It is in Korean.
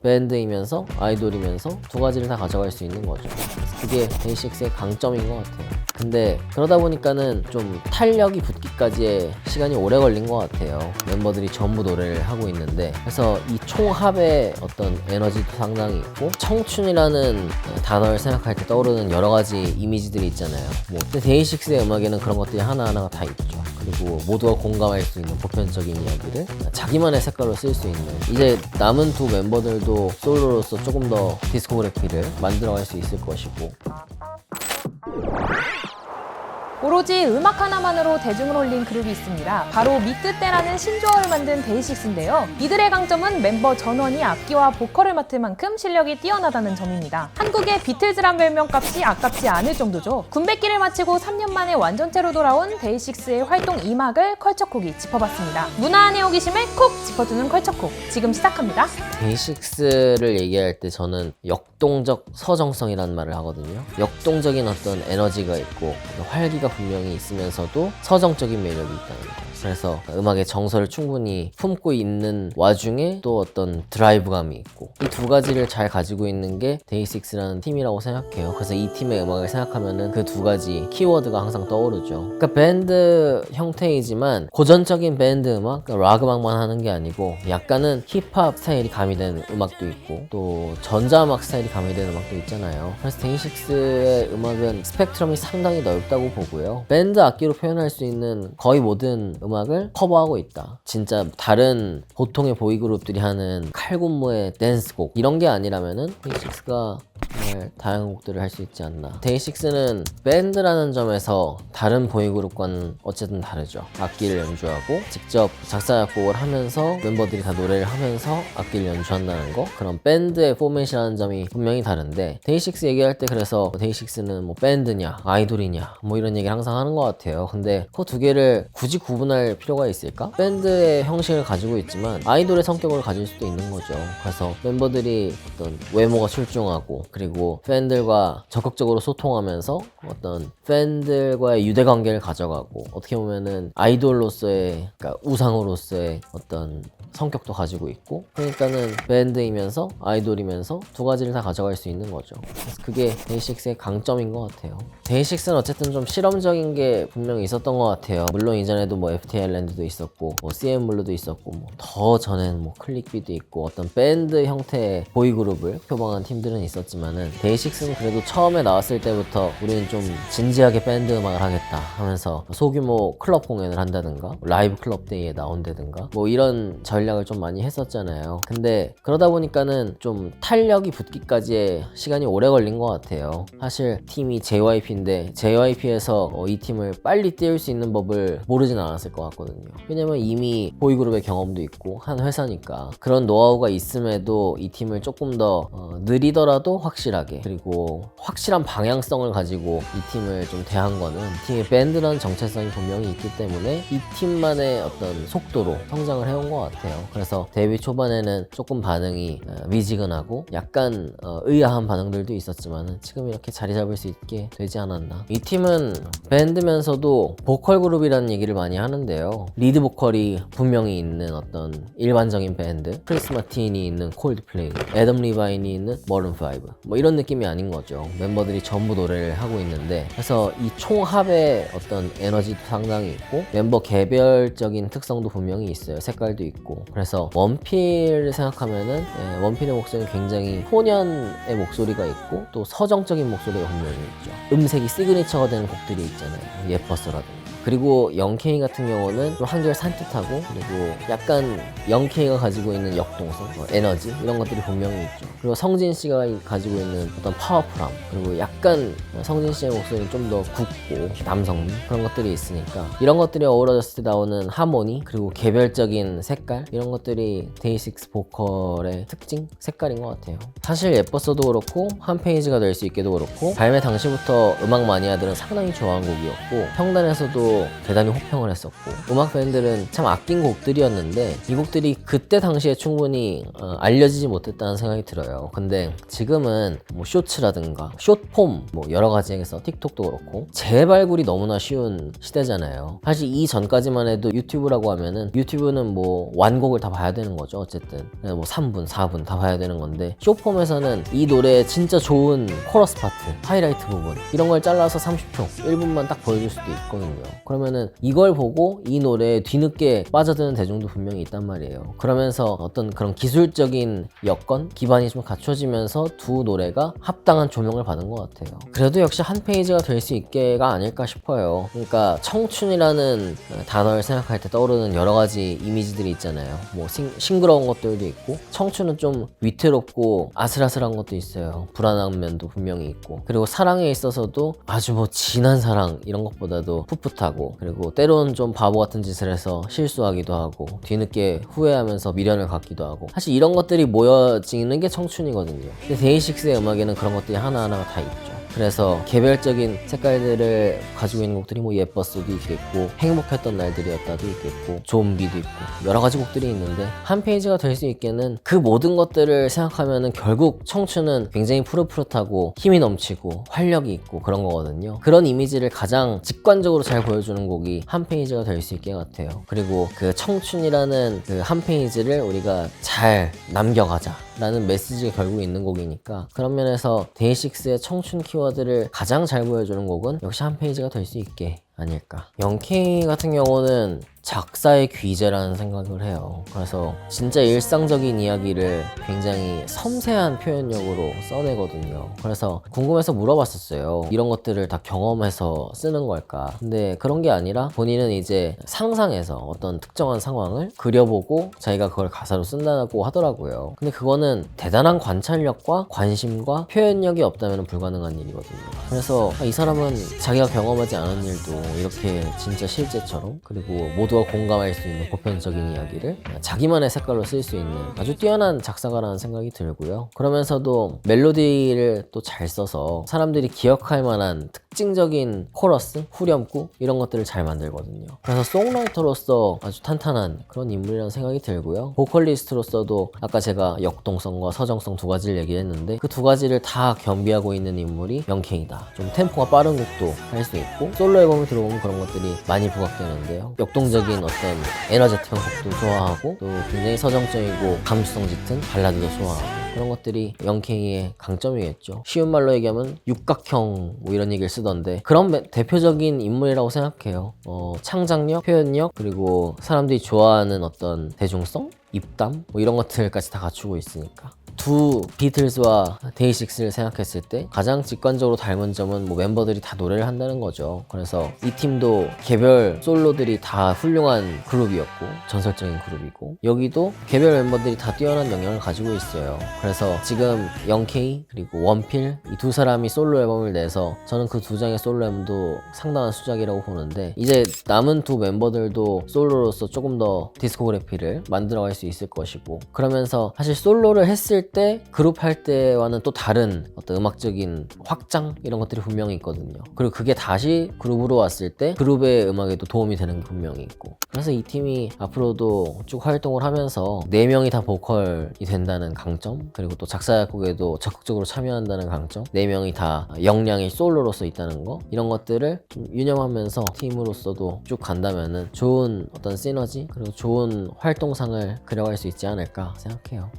밴드이면서 아이돌이면서 두 가지를 다 가져갈 수 있는 거죠. 그게 데이식스의 강점인 것 같아요. 근데 그러다 보니까는 좀 탄력이 붙기까지의 시간이 오래 걸린 것 같아요. 멤버들이 전부 노래를 하고 있는데, 그래서 이 총합의 어떤 에너지도 상당히 있고, 청춘이라는 단어를 생각할 때 떠오르는 여러 가지 이미지들이 있잖아요. 근데 데이식스의 음악에는 그런 것들이 하나하나가 다 있죠. 그리고 모두가 공감할 수 있는 보편적인 이야기를 자기만의 색깔로 쓸 수 있는, 이제 남은 두 멤버들도 솔로로서 조금 더 디스코그래피를 만들어갈 수 있을 것이고. 오로지 음악 하나만으로 대중을 올린 그룹이 있습니다. 바로 미뜨떼라는 신조어를 만든 데이식스인데요. 이들의 강점은 멤버 전원이 악기와 보컬을 맡을 만큼 실력이 뛰어나다는 점입니다. 한국의 비틀즈란 별명값이 아깝지 않을 정도죠. 군백기를 마치고 3년 만에 완전체로 돌아온 데이식스의 활동 2막을 컬처콕이 짚어봤습니다. 문화 안의 호기심을 콕 짚어주는 컬처콕, 지금 시작합니다. 데이식스를 얘기할 때 저는 역동적 서정성이라는 말을 하거든요. 역동적인 어떤 에너지가 있고 활기가 분명히 있으면서도 서정적인 매력이 있다는 거. 그래서 음악의 정서를 충분히 품고 있는 와중에 또 어떤 드라이브감이 있고, 이 두 가지를 잘 가지고 있는 게 데이식스라는 팀이라고 생각해요. 그래서 이 팀의 음악을 생각하면은 그 두 가지 키워드가 항상 떠오르죠. 그러니까 밴드 형태이지만 고전적인 밴드 음악, 그러니까 락 음악만 하는 게 아니고 약간은 힙합 스타일이 가미된 음악도 있고 또 전자음악 스타일이 가미된 음악도 있잖아요. 그래서 데이식스의 음악은 스펙트럼이 상당히 넓다고 보고요. 밴드 악기로 표현할 수 있는 거의 모든 음악을 커버하고 있다. 진짜 다른 보통의 보이그룹들이 하는 칼군무의 댄스곡 이런 게 아니라면은 데이식스가 정말 다양한 곡들을 할 수 있지 않나. 데이식스는 밴드라는 점에서 다른 보이그룹과는 어쨌든 다르죠. 악기를 연주하고 직접 작사 작곡을 하면서 멤버들이 다 노래를 하면서 악기를 연주한다는 거, 그런 밴드의 포맷이라는 점이 분명히 다른데, 데이식스 얘기할 때 그래서 데이식스는 뭐 밴드냐 아이돌이냐 뭐 이런 얘기를 항상 하는 것 같아요. 근데 그 두 개를 굳이 구분할 필요가 있을까? 밴드의 형식을 가지고 있지만 아이돌의 성격을 가질 수도 있는 거죠. 그래서 멤버들이 어떤 외모가 출중하고, 그리고 팬들과 적극적으로 소통하면서 어떤 팬들과의 유대관계를 가져가고, 어떻게 보면은 아이돌로서의, 그러니까 우상으로서의 어떤 성격도 가지고 있고, 그러니까는 밴드이면서 아이돌이면서 두 가지를 다 가져갈 수 있는 거죠. 그래서 그게 데이식스의 강점인 것 같아요. 데이식스는 어쨌든 좀 실험적인 게 분명히 있었던 것 같아요. 물론 이전에도 뭐 FT 아일랜드도 있었고 뭐 CN블루도 있었고 뭐 더 전에는 뭐 클릭비도 있고 어떤 밴드 형태의 보이그룹을 표방한 팀들은 있었지만은, 데이식스는 그래도 처음에 나왔을 때부터 우리는 좀 진지하게 밴드 음악을 하겠다 하면서 소규모 클럽 공연을 한다든가 라이브 클럽 데이에 나온다든가 뭐 이런 전략을 좀 많이 했었잖아요. 근데 그러다 보니까는 좀 탄력이 붙기까지의 시간이 오래 걸린 것 같아요. 사실 팀이 JYP인데 JYP에서 이 팀을 빨리 띄울 수 있는 법을 모르진 않았을 것 같거든요. 왜냐면 이미 보이그룹의 경험도 있고 한 회사니까 그런 노하우가 있음에도 이 팀을 조금 더 느리더라도 확실하게, 그리고 확실한 방향성을 가지고 이 팀을 좀 대한 거는, 이 팀의 밴드라는 정체성이 분명히 있기 때문에 이 팀만의 어떤 속도로 성장을 해온 것 같아요. 그래서 데뷔 초반에는 조금 반응이 미지근하고 약간 의아한 반응들도 있었지만 지금 이렇게 자리 잡을 수 있게 되지 않았나. 이 팀은 밴드면서도 보컬 그룹이라는 얘기를 많이 하는데요. 리드 보컬이 분명히 있는 어떤 일반적인 밴드, 크리스 마틴이 있는 콜드플레이, 애덤 리바인이 있는 머른5 뭐 이런 느낌이 아닌 거죠. 멤버들이 전부 노래를 하고 있는데, 그래서 이 총합의 어떤 에너지도 상당히 있고 멤버 개별적인 특성도 분명히 있어요. 색깔도 있고. 그래서 원필을 생각하면은 원필의 목소리는 굉장히 소년의 목소리가 있고 또 서정적인 목소리가 분명히 있죠. 음색이 시그니처가 되는 곡들이 있잖아요. 예뻤어라든가. 그리고 영케이 같은 경우는 좀 한결 산뜻하고, 그리고 약간 영케이가 가지고 있는 역동성, 에너지 이런 것들이 분명히 있죠. 그리고 성진 씨가 가지고 있는 어떤 파워풀함, 그리고 약간 성진 씨의 목소리는 좀 더 굵고 남성미 그런 것들이 있으니까, 이런 것들이 어우러졌을 때 나오는 하모니, 그리고 개별적인 색깔, 이런 것들이 데이식스 보컬의 특징, 색깔인 것 같아요. 사실 예뻤어도 그렇고 한 페이지가 될 수 있게도 그렇고 발매 당시부터 음악 마니아들은 상당히 좋아한 곡이었고, 평단에서도 대단히 호평을 했었고, 음악 팬들은 참 아낀 곡들이었는데 이 곡들이 그때 당시에 충분히 알려지지 못했다는 생각이 들어요. 근데 지금은 뭐 쇼츠라든가 숏폼 뭐 여러 가지에서 틱톡도 그렇고 재발굴이 너무나 쉬운 시대잖아요. 사실 이 전까지만 해도 유튜브라고 하면은 유튜브는 뭐 완곡을 다 봐야 되는 거죠. 어쨌든 뭐 3분, 4분 다 봐야 되는 건데, 숏폼에서는 이 노래의 진짜 좋은 코러스 파트, 하이라이트 부분 이런 걸 잘라서 30초, 1분만 딱 보여줄 수도 있거든요. 그러면은 이걸 보고 이 노래에 뒤늦게 빠져드는 대중도 분명히 있단 말이에요. 그러면서 어떤 그런 기술적인 여건, 기반이 좀 갖춰지면서 두 노래가 합당한 조명을 받은 것 같아요. 그래도 역시 한 페이지가 될 수 있게가 아닐까 싶어요. 그러니까 청춘이라는 단어를 생각할 때 떠오르는 여러 가지 이미지들이 있잖아요. 뭐 싱그러운 것들도 있고, 청춘은 좀 위태롭고 아슬아슬한 것도 있어요. 불안한 면도 분명히 있고, 그리고 사랑에 있어서도 아주 뭐 진한 사랑 이런 것보다도 풋풋하고, 그리고 때로는 좀 바보 같은 짓을 해서 실수하기도 하고 뒤늦게 후회하면서 미련을 갖기도 하고, 사실 이런 것들이 모여지는 게 청춘이거든요. 근데 데이식스의 음악에는 그런 것들이 하나하나가 다 있죠. 그래서 개별적인 색깔들을 가지고 있는 곡들이 뭐 예뻤어도 있겠고, 행복했던 날들이었다도 있겠고, 좀비도 있고, 여러 가지 곡들이 있는데 한 페이지가 될 수 있게는 그 모든 것들을 생각하면은 결국 청춘은 굉장히 푸릇푸릇하고 힘이 넘치고 활력이 있고 그런 거거든요. 그런 이미지를 가장 직관적으로 잘 보여주는 곡이 한 페이지가 될 수 있게 같아요. 그리고 그 청춘이라는 그 한 페이지를 우리가 잘 남겨가자 라는 메시지가 결국 있는 곡이니까, 그런 면에서 데이식스의 청춘 키워드를 가장 잘 보여주는 곡은 역시 한 페이지가 될 수 있게 아닐까. 영케이 같은 경우는 작사의 귀재라는 생각을 해요. 그래서 진짜 일상적인 이야기를 굉장히 섬세한 표현력으로 써내거든요. 그래서 궁금해서 물어봤었어요. 이런 것들을 다 경험해서 쓰는 걸까? 근데 그런 게 아니라 본인은 이제 상상해서 어떤 특정한 상황을 그려보고 자기가 그걸 가사로 쓴다고 하더라고요. 근데 그거는 대단한 관찰력과 관심과 표현력이 없다면 불가능한 일이거든요. 그래서 이 사람은 자기가 경험하지 않은 일도 이렇게 진짜 실제처럼, 그리고 모두가 공감할 수 있는 보편적인 이야기를 자기만의 색깔로 쓸 수 있는 아주 뛰어난 작사가라는 생각이 들고요. 그러면서도 멜로디를 또 잘 써서 사람들이 기억할 만한 특징적인 코러스, 후렴구 이런 것들을 잘 만들거든요. 그래서 송라이터로서 아주 탄탄한 그런 인물이라는 생각이 들고요. 보컬리스트로서도 아까 제가 역동성과 서정성 두 가지를 얘기했는데 그 두 가지를 다 겸비하고 있는 인물이 영케이다. 좀 템포가 빠른 곡도 할 수 있고, 솔로 앨범을 들어보면 그런 것들이 많이 부각되는데요. 역동적인 어떤 에너제틱한 곡도 좋아하고, 또 굉장히 서정적이고 감수성 짙은 발라드도 좋아하고, 그런 것들이 영케이의 강점이겠죠. 쉬운 말로 얘기하면 육각형 뭐 이런 얘기를 쓰던데, 그런 대표적인 인물이라고 생각해요. 창작력, 표현력, 그리고 사람들이 좋아하는 어떤 대중성, 입담 뭐 이런 것들까지 다 갖추고 있으니까. 두 비틀즈와 데이식스를 생각했을 때 가장 직관적으로 닮은 점은 뭐 멤버들이 다 노래를 한다는 거죠. 그래서 이 팀도 개별 솔로들이 다 훌륭한 그룹이었고 전설적인 그룹이고, 여기도 개별 멤버들이 다 뛰어난 영향을 가지고 있어요. 그래서 지금 영케이 그리고 원필 이 두 사람이 솔로 앨범을 내서 저는 그 두 장의 솔로 앨범도 상당한 수작이라고 보는데, 이제 남은 두 멤버들도 솔로로서 조금 더 디스코그래피를 만들어갈 수 있을 것이고, 그러면서 사실 솔로를 했을 때 그룹 할 때와는 또 다른 어떤 음악적인 확장 이런 것들이 분명히 있거든요. 그리고 그게 다시 그룹으로 왔을 때 그룹의 음악에도 도움이 되는 게 분명히 있고, 그래서 이 팀이 앞으로도 쭉 활동을 하면서 4명이 다 보컬이 된다는 강점, 그리고 또 작사 작곡에도 적극적으로 참여한다는 강점, 4명이 다 역량이 솔로로서 있다는 거, 이런 것들을 좀 유념하면서 팀으로서도 쭉 간다면은 좋은 어떤 시너지 그리고 좋은 활동상을 그려갈 수 있지 않을까 생각해요.